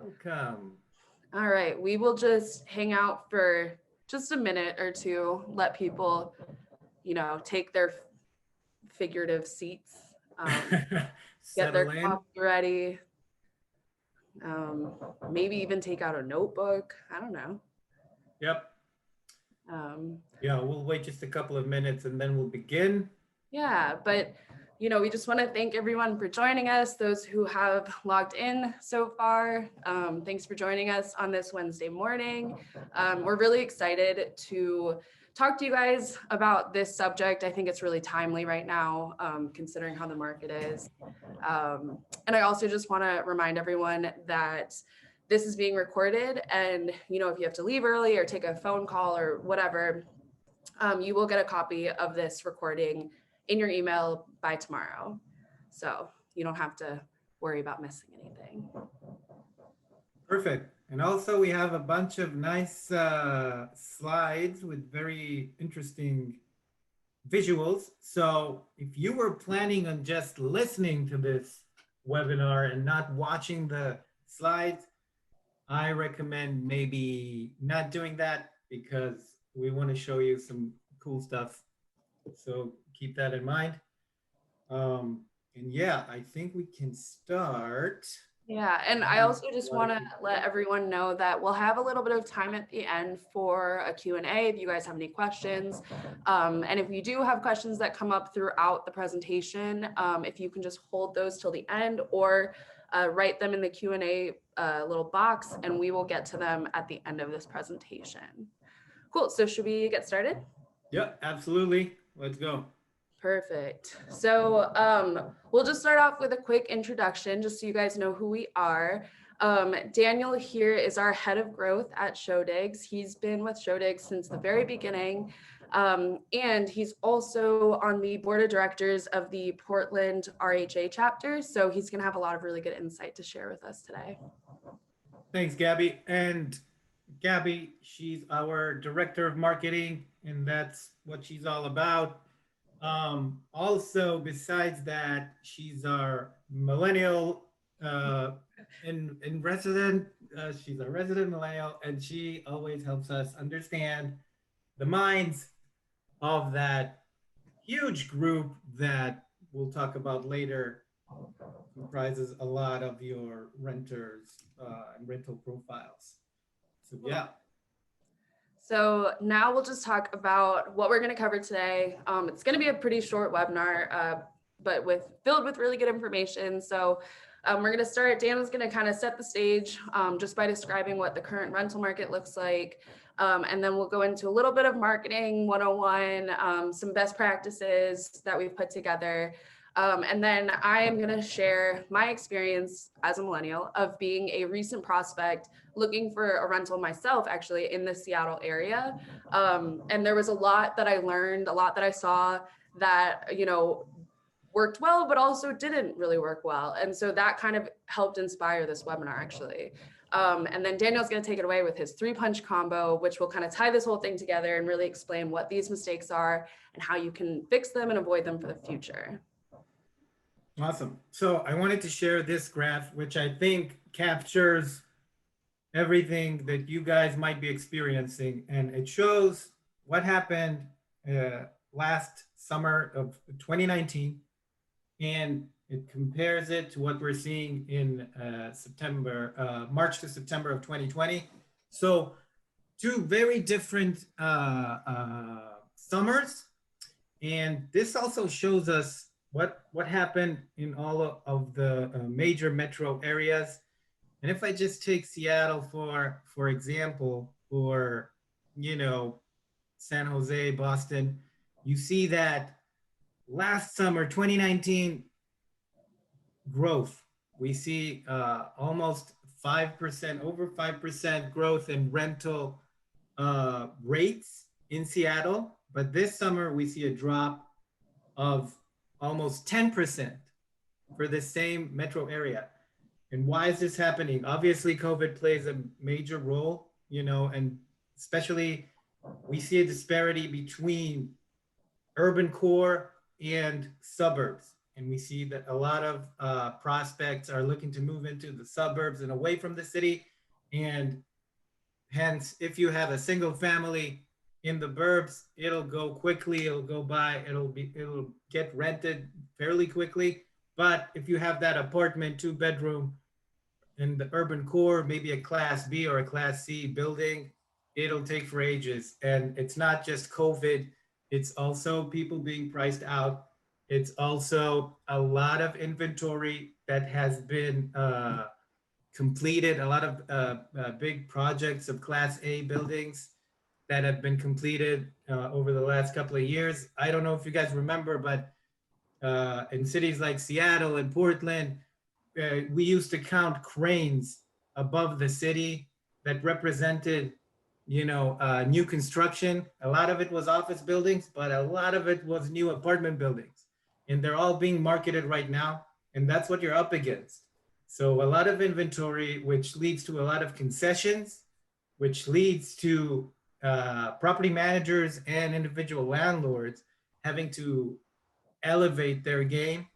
Welcome. All right, we will just hang out for just a minute or two, let people, take their figurative seats, get their Settle in. coffee ready, um, maybe even take out a notebook. I don't know. Yep. Um, Yeah, we'll wait just a couple of minutes and then we'll begin. yeah, but we just want to thank everyone for joining us, those who have logged in so far. Thanks for joining us on this Wednesday morning. We're really excited to talk to you guys about this subject. I think it's really timely right now, considering how the market is. And I also just want to remind everyone that this is being recorded, and if you have to leave early or take a phone call or whatever, you will get a copy of this recording in your email by tomorrow. So you don't have to worry about missing anything. Perfect. And also we have a bunch of nice slides with very interesting visuals. So if you were planning on just listening to this webinar and not watching the slides, I recommend maybe not doing that because we want to show you some cool stuff. So keep that in mind. And yeah, I think we can start. Yeah, and I also just want to let everyone know that we'll have a little bit of time at the end for a Q&A if you guys have any questions. And if you do have questions that come up throughout the presentation, if you can just hold those till the end or write them in the Q&A little box, and we will get to them at the end of this presentation. Cool, so should we get started? Yeah, absolutely. Let's go. Perfect. So we'll just start off with a quick introduction, just so you guys know who we are. Daniel here is our head of growth at Showdigs. He's been with Showdigs since the very beginning. And he's also on the board of directors of the Portland RHA chapter. So he's going to have a lot of really good insight to share with us today. Thanks, Gabby. And Gabby, she's our director of marketing, and that's what she's all about. Also, besides that, she's our millennial in resident. She's a resident millennial, and she always helps us understand the minds of that huge group that we'll talk about later comprises a lot of your renters and rental profiles. So yeah. So now we'll just talk about what we're going to cover today. It's going to be a pretty short webinar, but filled with really good information. So we're going to start. Dan is going to kind of set the stage just by describing what the current rental market looks like. And then we'll go into a little bit of marketing 101, some best practices that we've put together. And then I am going to share my experience as a millennial of being a recent prospect looking for a rental myself, actually, in the Seattle area. And there was a lot that I learned, a lot that I saw that, worked well, but also didn't really work well. And so that kind of helped inspire this webinar, actually. And then Daniel's going to take it away with his 3-punch combo, which will kind of tie this whole thing together and really explain what these mistakes are and how you can fix them and avoid them for the future. Awesome. So I wanted to share this graph, which I think captures everything that you guys might be experiencing. And it shows what happened last summer of 2019. And it compares it to what we're seeing in March to September of 2020. So 2 very different summers. And this also shows us what happened in all of the major metro areas. And if I just take Seattle for example, or San Jose, Boston, you see that last summer, 2019, growth. We see almost 5%, over 5% growth in rental rates in Seattle. But this summer, we see a drop of almost 10% for the same metro area. And why is this happening? Obviously, COVID plays a major role, and especially we see a disparity between urban core and suburbs. and we see that a lot of prospects are looking to move into the suburbs and away from the city. And hence, if you have a single family in the burbs, it'll go quickly, it'll go by, it'll get rented fairly quickly. But if you have that apartment, 2 bedroom in the urban core, maybe a class B or a class C building, it'll take for ages. And it's not just COVID, it's also people being priced out. It's also a lot of inventory that has been completed, a lot of big projects of class A buildings that have been completed over the last couple of years. I don't know if you guys remember, but in cities like Seattle and Portland, we used to count cranes above the city that represented, new construction. A lot of it was office buildings, but a lot of it was new apartment buildings, and they're all being marketed right now, and that's what you're up against. So a lot of inventory, which leads to a lot of concessions, which leads to property managers and individual landlords having to elevate their game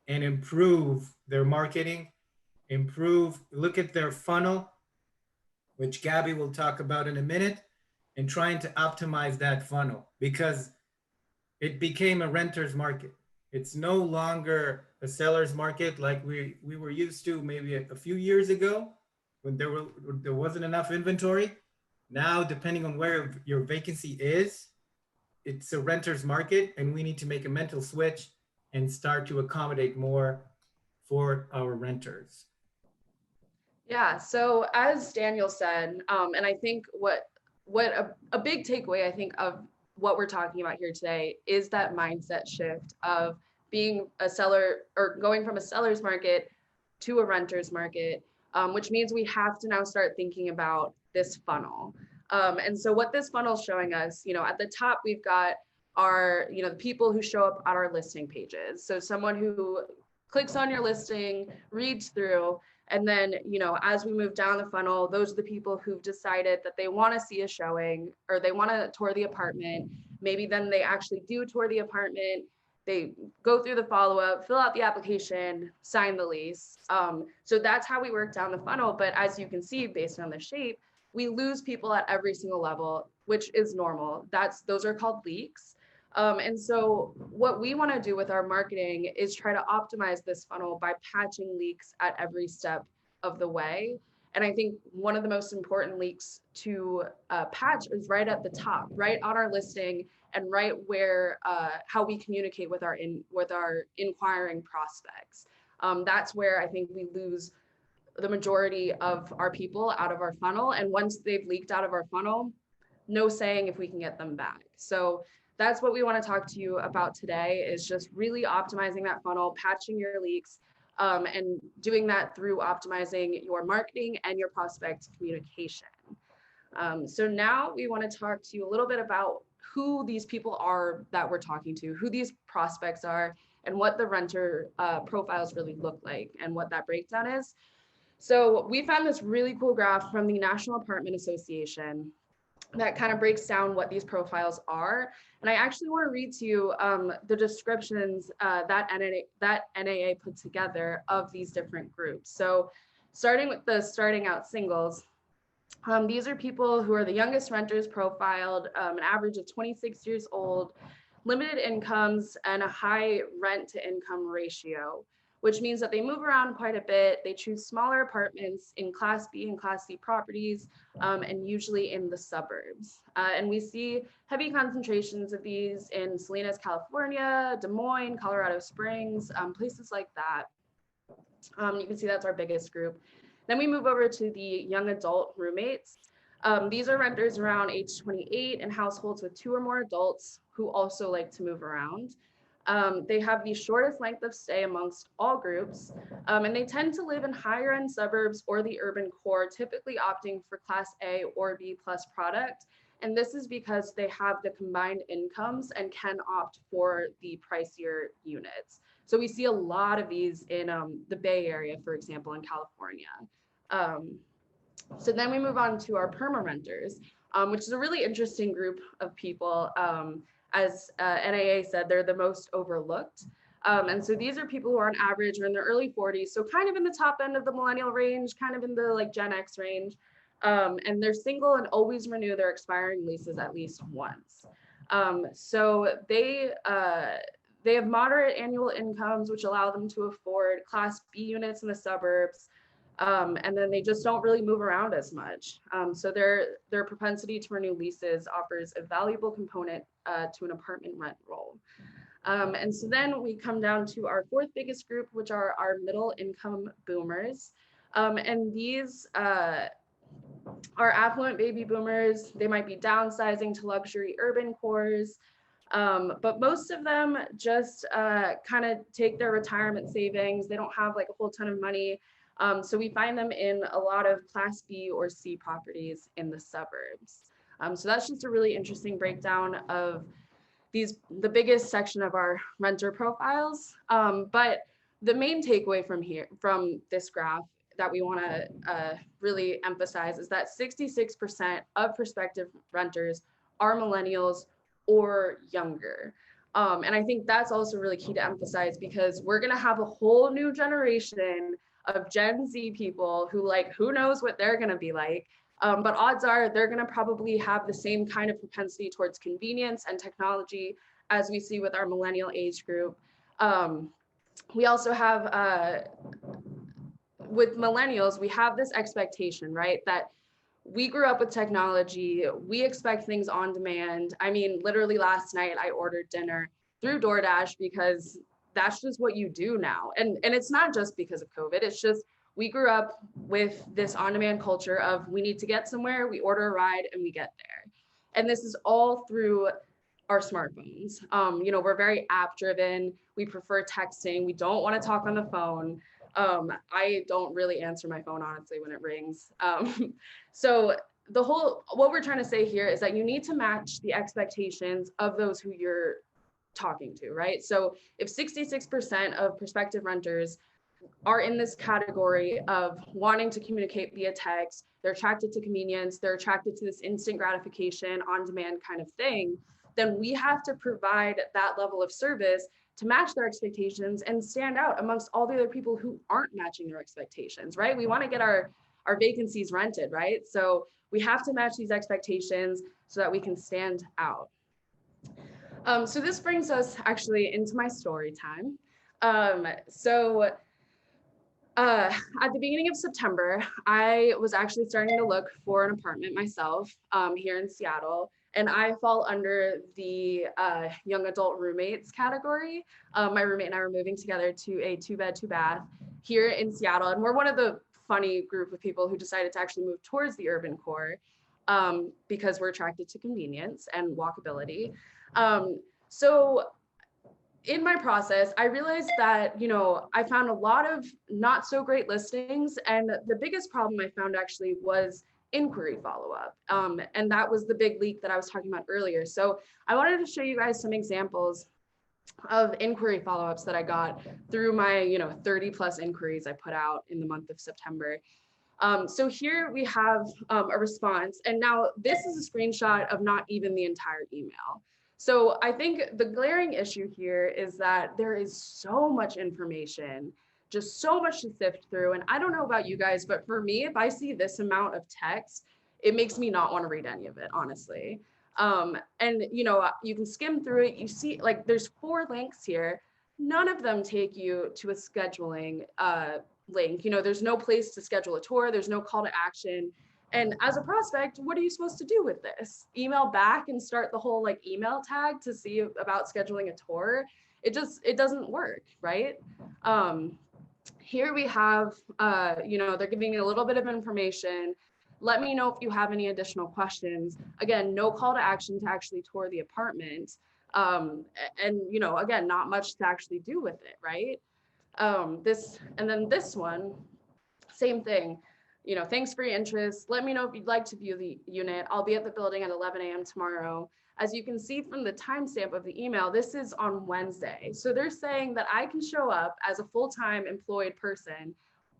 and improve their marketing, look at their funnel, which Gabby will talk about in a minute, and trying to optimize that funnel because it became a renter's market. It's no longer a seller's market like we were used to maybe a few years ago when there wasn't enough inventory. Now, depending on where your vacancy is, it's a renter's market, and we need to make a mental switch and start to accommodate more for our renters. Yeah, so as Daniel said, and I think what a big takeaway I think of what we're talking about here today is that mindset shift of being a seller or going from a seller's market to a renter's market, which means we have to now start thinking about this funnel. And so what this funnel is showing us, at the top we've got our, the people who show up on our listing pages. So someone who clicks on your listing, reads through, and then, as we move down the funnel, those are the people who've decided that they want to see a showing or they want to tour the apartment. Maybe then they actually do tour the apartment. They go through the follow-up, fill out the application, sign the lease. So that's how we work down the funnel. But as you can see, based on the shape, we lose people at every single level, which is normal. Those are called leaks. And so what we want to do with our marketing is try to optimize this funnel by patching leaks at every step of the way. And I think one of the most important leaks to patch is right at the top, right on our listing, and right where how we communicate with our inquiring prospects. That's where I think we lose the majority of our people out of our funnel. And once they've leaked out of our funnel, no saying if we can get them back. So that's what we want to talk to you about today, is just really optimizing that funnel, patching your leaks, and doing that through optimizing your marketing and your prospect communication. So now we want to talk to you a little bit about who these people are that we're talking to, who these prospects are, and what the renter profiles really look like and what that breakdown is. So we found this really cool graph from the National Apartment Association that kind of breaks down what these profiles are. And I actually want to read to you the descriptions that NAA put together of these different groups. So starting with the starting out singles, these are people who are the youngest renters profiled, an average of 26 years old, limited incomes, and a high rent to income ratio, which means that they move around quite a bit. They choose smaller apartments in Class B and Class C properties, and usually in the suburbs. And we see heavy concentrations of these in Salinas, California, Des Moines, Colorado Springs, places like that. You can see that's our biggest group. Then we move over to the young adult roommates. These are renters around age 28 in households with 2 or more adults who also like to move around. They have the shortest length of stay amongst all groups, and they tend to live in higher end suburbs or the urban core, typically opting for Class A or B plus product. And this is because they have the combined incomes and can opt for the pricier units. So we see a lot of these in the Bay Area, for example, in California. So then we move on to our perma renters, which is a really interesting group of people. As NAA said, they're the most overlooked. And so these are people who are on average are in their early 40s, so kind of in the top end of the millennial range, kind of in the like Gen X range. And they're single and always renew their expiring leases at least once. So they have moderate annual incomes, which allow them to afford Class B units in the suburbs. And then they just don't really move around as much. So their propensity to renew leases offers a valuable component to an apartment rent roll. And so then we come down to our fourth biggest group, which are our middle income boomers. And these are affluent baby boomers. They might be downsizing to luxury urban cores. But most of them just kind of take their retirement savings. They don't have like a whole ton of money. So we find them in a lot of Class B or C properties in the suburbs. So that's just a really interesting breakdown of the biggest section of our renter profiles. But the main takeaway from this graph that we want to really emphasize is that 66% of prospective renters are millennials or younger. And I think that's also really key to emphasize, because we're going to have a whole new generation of Gen Z people who, like, who knows what they're going to be like. But odds are they're going to probably have the same kind of propensity towards convenience and technology as we see with our millennial age group. We also have, with millennials, we have this expectation, right, that we grew up with technology. We expect things on demand. I mean, literally last night I ordered dinner through DoorDash because that's just what you do now. And it's not just because of COVID. It's just we grew up with this on-demand culture of we need to get somewhere, we order a ride, and we get there. And this is all through our smartphones. We're very app driven. We prefer texting. We don't want to talk on the phone. I don't really answer my phone, honestly, when it rings. So what we're trying to say here is that you need to match the expectations of those who you're talking to, right? So if 66% of prospective renters are in this category of wanting to communicate via text, they're attracted to convenience, they're attracted to this instant gratification, on-demand kind of thing, then we have to provide that level of service to match their expectations and stand out amongst all the other people who aren't matching their expectations, right? We want to get our vacancies rented, right? So we have to match these expectations so that we can stand out. So this brings us actually into my story time. At the beginning of September, I was actually starting to look for an apartment myself here in Seattle, and I fall under the young adult roommates category. My roommate and I were moving together to a 2-bed, 2-bath here in Seattle, and we're one of the funny group of people who decided to actually move towards the urban core because we're attracted to convenience and walkability. So in my process, I realized that, I found a lot of not so great listings. And the biggest problem I found actually was inquiry follow-up. And that was the big leak that I was talking about earlier. So I wanted to show you guys some examples of inquiry follow-ups that I got through my, 30 plus inquiries I put out in the month of September. So here we have a response. And now this is a screenshot of not even the entire email. So I think the glaring issue here is that there is so much information, just so much to sift through. And I don't know about you guys, but for me, if I see this amount of text, it makes me not want to read any of it, honestly. And you can skim through it. You see, like, there's 4 links here. None of them take you to a scheduling link. There's no place to schedule a tour. There's no call to action. And as a prospect, what are you supposed to do with this? Email back and start the whole email tag to see about scheduling a tour? It doesn't work, right? Here we have, they're giving you a little bit of information. Let me know if you have any additional questions. Again, no call to action to actually tour the apartment. And again, not much to actually do with it, right? This one, same thing. Thanks for your interest. Let me know if you'd like to view the unit. I'll be at the building at 11 a.m. tomorrow. As you can see from the timestamp of the email, this is on Wednesday. So they're saying that I can show up as a full-time employed person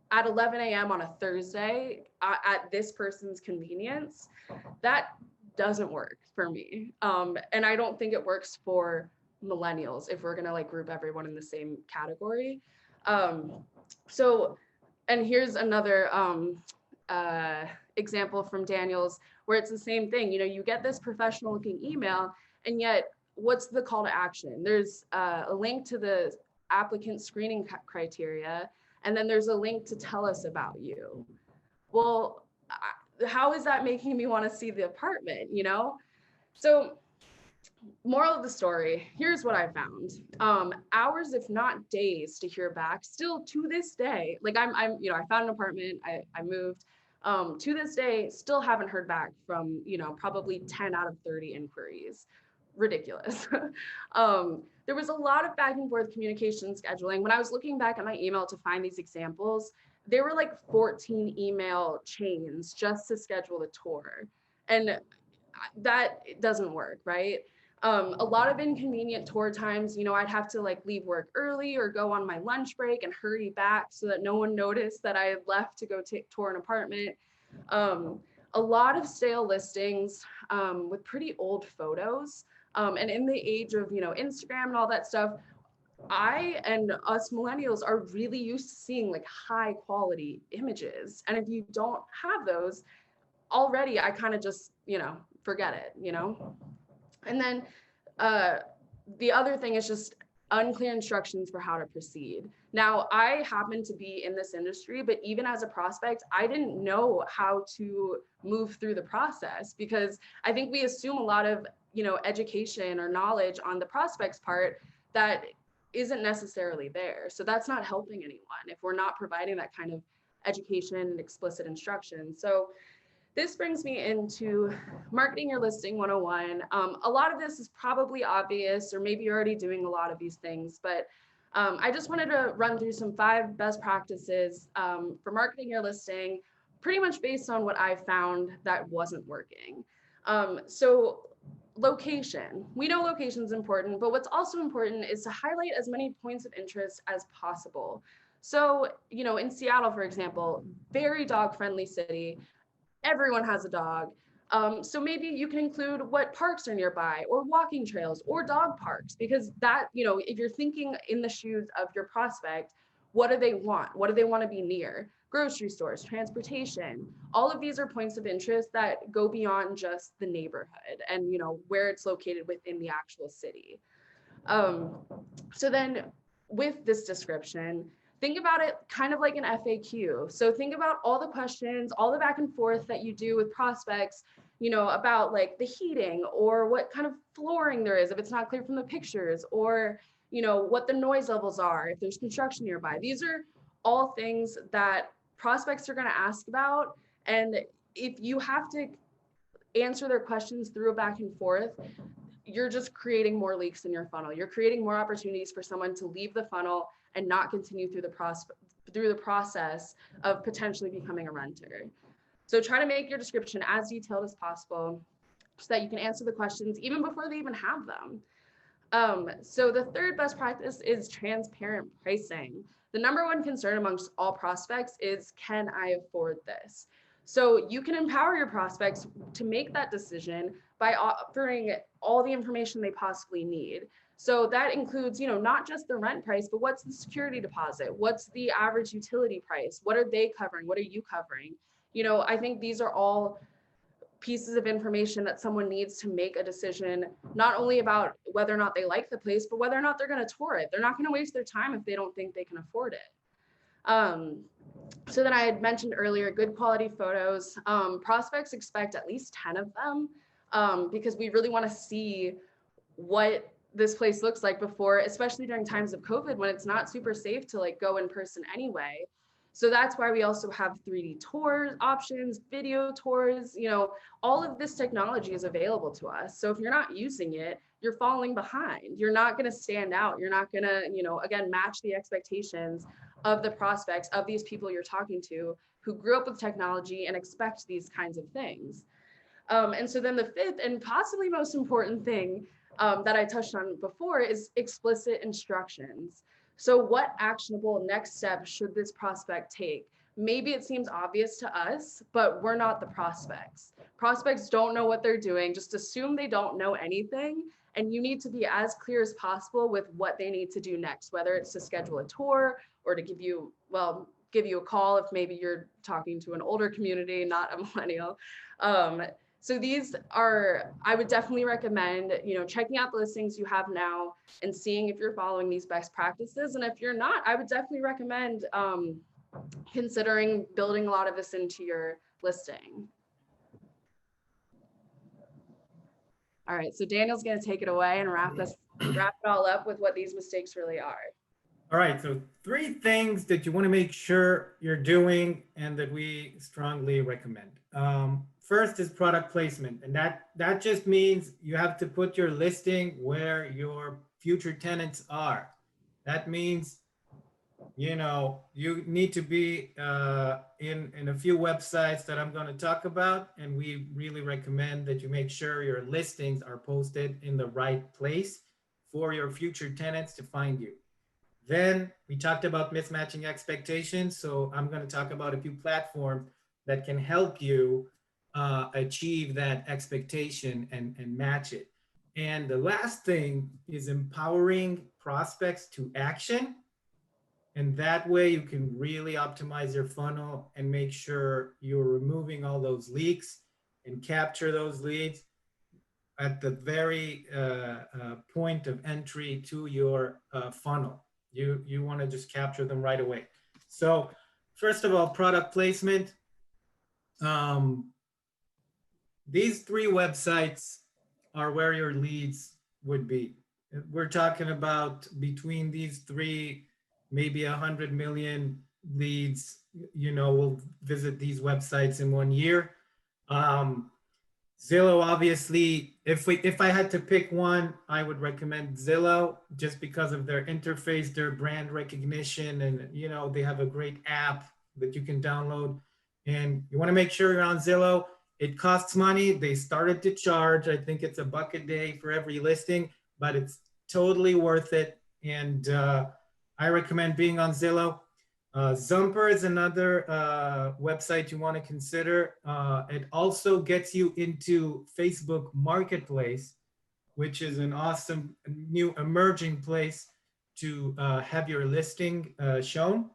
at 11 a.m. on a Thursday at this person's convenience. That doesn't work for me. And I don't think it works for millennials, if we're gonna like group everyone in the same category. Um, so, and here's another uh, example from Daniel's where it's the same thing. You know, you get this professional looking email, and yet what's the call to action? There's a link to the applicant screening criteria, and then there's a link to tell us about you. Well, how is that making me want to see the apartment, you know? So moral of the story, here's what I found. Hours, if not days, to hear back. Still to this day, like you know, I found an apartment, I moved. To this day, still haven't heard back from, you know, probably 10 out of 30 inquiries. Ridiculous. There was a lot of back and forth communication scheduling. When I was looking back at my email to find these examples, there were like 14 email chains just to schedule the tour. And that doesn't work, right? A lot of inconvenient tour times, you know, I'd have to like leave work early or go on my lunch break and hurry back so that no one noticed that I had left to go tour an apartment. A lot of stale listings with pretty old photos. And in the age of, you know, Instagram and all that stuff, I and us millennials are really used to seeing like high quality images. And if you don't have those already, I kind of just, you know, forget it, you know? And then uh, the other thing is just unclear instructions for how to proceed. Now, I happen to be in this industry, but even as a prospect, I didn't know how to move through the process because I think we assume a lot of, you know, education or knowledge on the prospect's part that isn't necessarily there. So that's not helping anyone if we're not providing that kind of education and explicit instruction. So this brings me into marketing your listing 101. A lot of this is probably obvious, or maybe you're already doing a lot of these things, but I just wanted to run through some 5 best practices for marketing your listing, pretty much based on what I found that wasn't working. So location. We know location is important, but what's also important is to highlight as many points of interest as possible. So, you know, in Seattle, for example, very dog-friendly city, everyone has a dog. So maybe you can include what parks are nearby or walking trails or dog parks, because that, you know, if you're thinking in the shoes of your prospect, what do they want? What do they want to be near? Grocery stores, transportation, all of these are points of interest that go beyond just the neighborhood and, you know, where it's located within the actual city. Um, so then with this description, think about it kind of like an FAQ. So think about all the questions, all the back and forth that you do with prospects, you know, about like the heating or what kind of flooring there is if it's not clear from the pictures, or, you know, what the noise levels are if there's construction nearby. These are all things that prospects are going to ask about. And if you have to answer their questions through a back and forth, you're just creating more leaks in your funnel. You're creating more opportunities for someone to leave the funnel and not continue through the process of potentially becoming a renter. So try to make your description as detailed as possible so that you can answer the questions even before they even have them. So the third best practice is transparent pricing. The number one concern amongst all prospects is, can I afford this? So you can empower your prospects to make that decision by offering all the information they possibly need. So that includes, you know, not just the rent price, but what's the security deposit? What's the average utility price? What are they covering? What are you covering? You know, I think these are all pieces of information that someone needs to make a decision, not only about whether or not they like the place, but whether or not they're going to tour it. They're not going to waste their time if they don't think they can afford it. So then I had mentioned earlier, good quality photos. Prospects expect at least 10 of them because we really want to see what this place looks like before, especially during times of COVID when it's not super safe to like go in person anyway. So that's why we also have 3D tours options, video tours, you know, all of this technology is available to us. So if you're not using it, you're falling behind. You're not going to stand out. You're not going to, you know, again, match the expectations of the prospects, of these people you're talking to who grew up with technology and expect these kinds of things. And so then the fifth and possibly most important thing that I touched on before is explicit instructions. So what actionable next steps should this prospect take? maybe it seems obvious to us, but we're not the prospects. Prospects don't know what they're doing. Just assume they don't know anything. And you need to be as clear as possible with what they need to do next, whether it's to schedule a tour or to give you, well, give you a call if maybe you're talking to an older community, not a millennial. So these are, I would definitely recommend, checking out the listings you have now and seeing if you're following these best practices. And if you're not, I would definitely recommend considering building a lot of this into your listing. All right, so Daniel's going to take it away and wrap it all up with what these mistakes really are. All right, so 3 things that you want to make sure you're doing and that we strongly recommend. First is product placement, and that just means you have to put your listing where your future tenants are. That means, you need to be in a few websites that I'm going to talk about, and we really recommend that you make sure your listings are posted in the right place for your future tenants to find you. Then we talked about mismatching expectations. So I'm going to talk about a few platforms that can help you achieve that expectation and match it. And the last thing is empowering prospects to action. And that way you can really optimize your funnel and make sure you're removing all those leaks and capture those leads at the very point of entry to your funnel. You want to just capture them right away. So first of all, product placement. These 3 websites are where your leads would be. We're talking about between these 3, maybe 100 million leads, will visit these websites in 1 year. Zillow, obviously, if I had to pick one, I would recommend Zillow just because of their interface, their brand recognition, and they have a great app that you can download. And you want to make sure you're on Zillow. It costs money. They started to charge. I think it's $1 a day for every listing, but it's totally worth it. And I recommend being on Zillow. Zumper is another website you want to consider. It also gets you into Facebook Marketplace, which is an awesome new emerging place to have your listing shown.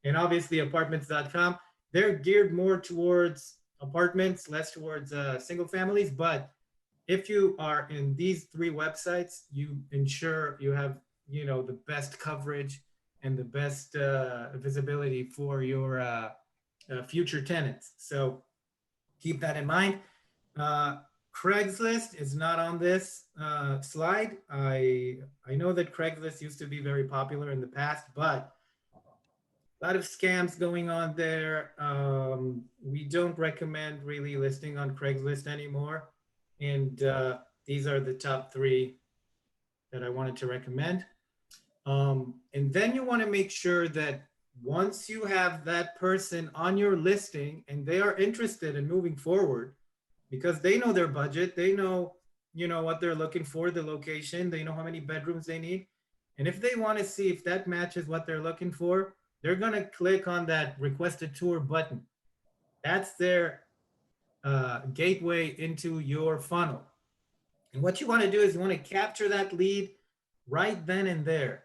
And obviously apartments.com, they're geared more towards apartments, less towards single families. But if you are in these 3 websites, you ensure you have, the best coverage and the best visibility for your future tenants. So keep that in mind. Craigslist is not on this slide. I know that Craigslist used to be very popular in the past, but a lot of scams going on there. We don't recommend really listing on Craigslist anymore. And these are the top 3 that I wanted to recommend. And then you want to make sure that once you have that person on your listing and they are interested in moving forward, because they know their budget, they know, what they're looking for, the location, they know how many bedrooms they need. And if they want to see if that matches what they're looking for, they're going to click on that request a tour button. That's their gateway into your funnel. And what you want to do is you want to capture that lead right then and there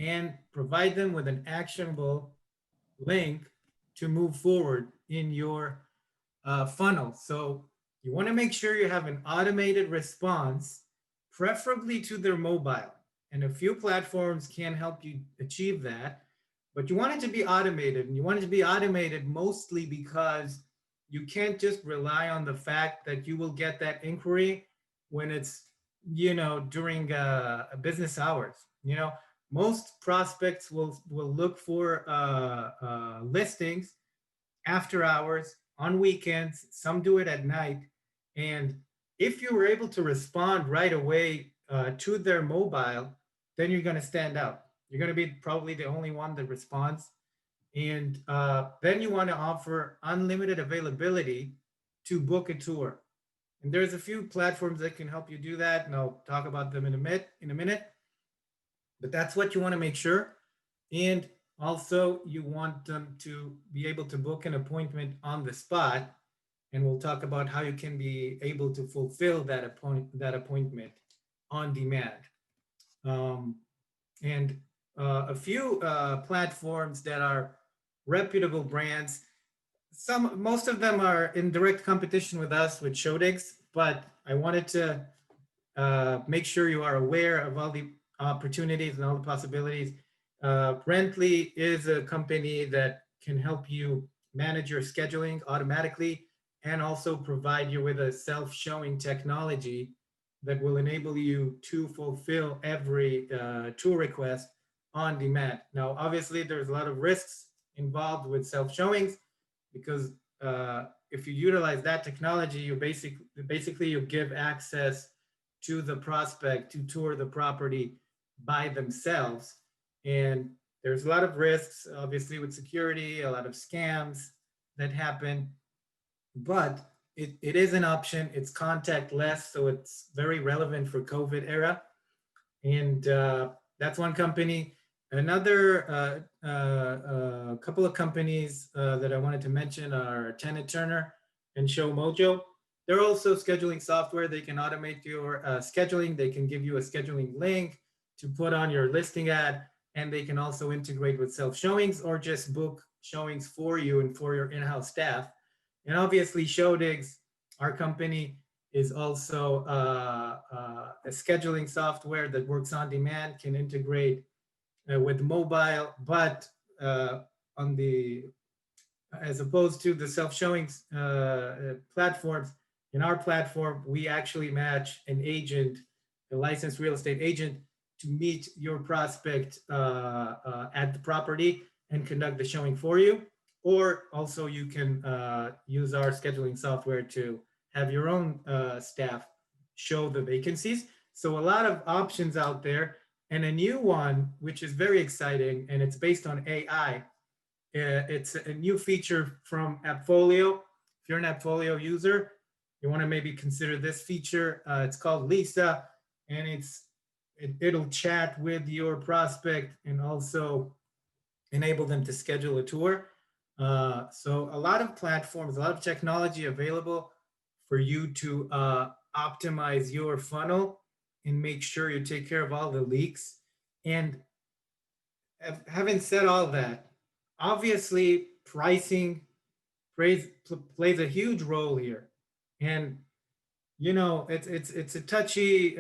and provide them with an actionable link to move forward in your funnel. So you want to make sure you have an automated response, preferably to their mobile. And a few platforms can help you achieve that, but you want it to be automated. And you want it to be automated mostly because you can't just rely on the fact that you will get that inquiry when it's, during business hours. Most prospects will look for listings after hours, on weekends. Some do it at night. And if you were able to respond right away to their mobile, then you're going to stand out. You're going to be probably the only one that responds. And then you want to offer unlimited availability to book a tour. And there's a few platforms that can help you do that, and I'll talk about them in a minute. But that's what you want to make sure. And Also, you want them to be able to book an appointment on the spot, and we'll talk about how you can be able to fulfill that appointment on demand. Um, and a few platforms that are reputable brands. Most of them are in direct competition with us with Shodex, but I wanted to make sure you are aware of all the opportunities and all the possibilities. Rently is a company that can help you manage your scheduling automatically and also provide you with a self-showing technology that will enable you to fulfill every tour request on demand. Now, obviously, there's a lot of risks involved with self-showings because if you utilize that technology, basically you give access to the prospect to tour the property by themselves. And there's a lot of risks, obviously, with security, a lot of scams that happen, but it is an option. It's contactless, so it's very relevant for COVID era. And that's one company. Another couple of companies that I wanted to mention are Tenant Turner and Show Mojo. They're also scheduling software. They can automate your scheduling. They can give you a scheduling link to put on your listing ad, and they can also integrate with self showings or just book showings for you and for your in-house staff. And obviously, Showdigs, our company, is also a scheduling software that works on demand, can integrate with mobile, but on the as opposed to the self-showing platforms, in our platform, we actually match an agent, a licensed real estate agent, to meet your prospect at the property and conduct the showing for you. Or also, you can use our scheduling software to have your own staff show the vacancies. So, a lot of options out there. And a new one, which is very exciting, and it's based on AI. It's a new feature from Appfolio. If you're an Appfolio user, you want to maybe consider this feature. It's called Lisa, and it'll chat with your prospect and also enable them to schedule a tour. So a lot of platforms, a lot of technology available for you to optimize your funnel and make sure you take care of all the leaks. And having said all that, obviously pricing plays a huge role here, and it's a touchy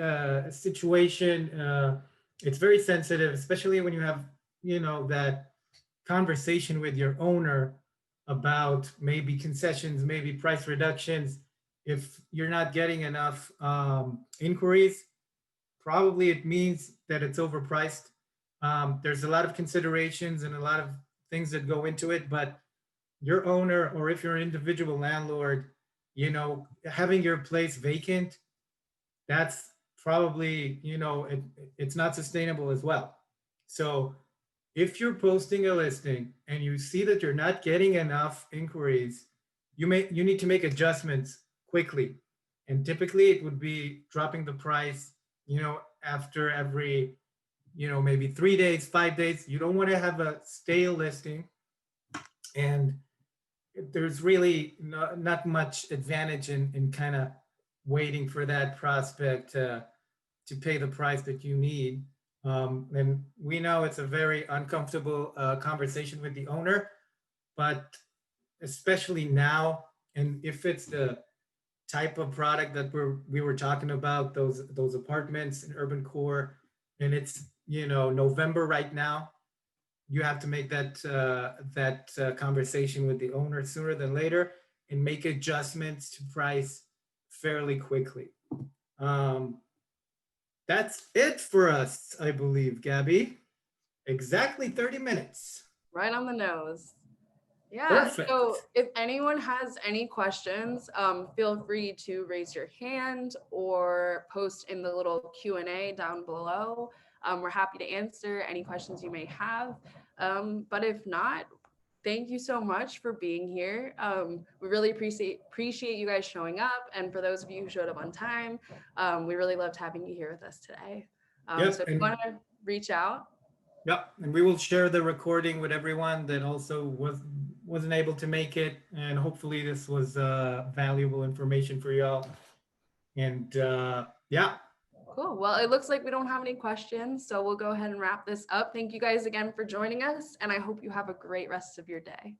situation. It's very sensitive, especially when you have that conversation with your owner about maybe concessions, maybe price reductions. If you're not getting enough inquiries, probably it means that it's overpriced. There's a lot of considerations and a lot of things that go into it, but your owner, or if you're an individual landlord, having your place vacant, that's probably, it's not sustainable as well. So if you're posting a listing and you see that you're not getting enough inquiries, you need to make adjustments quickly. And typically it would be dropping the price, after every, maybe 3 days, 5 days. You don't want to have a stale listing, and there's really not much advantage in kind of waiting for that prospect to pay the price that you need. And we know it's a very uncomfortable conversation with the owner, but especially now, and if it's the type of product that we were talking about, those apartments in urban core, and it's November right now, you have to make that conversation with the owner sooner than later and make adjustments to price fairly quickly. Um, that's it for us, I believe, Gabby. Exactly 30 minutes. Right on the nose. Yeah, so Perfect. if anyone has any questions, feel free to raise your hand or post in the little Q&A down below. We're happy to answer any questions you may have. But if not, thank you so much for being here. We really appreciate you guys showing up. And for those of you who showed up on time, we really loved having you here with us today. So Yep. if you And want to reach out. Yep, and we will share the recording with everyone that also wasn't able to make it, and hopefully this was valuable information for y'all. And yeah, Cool. Well, it looks like we don't have any questions, so we'll go ahead and wrap this up. Thank you guys again for joining us, and I hope you have a great rest of your day.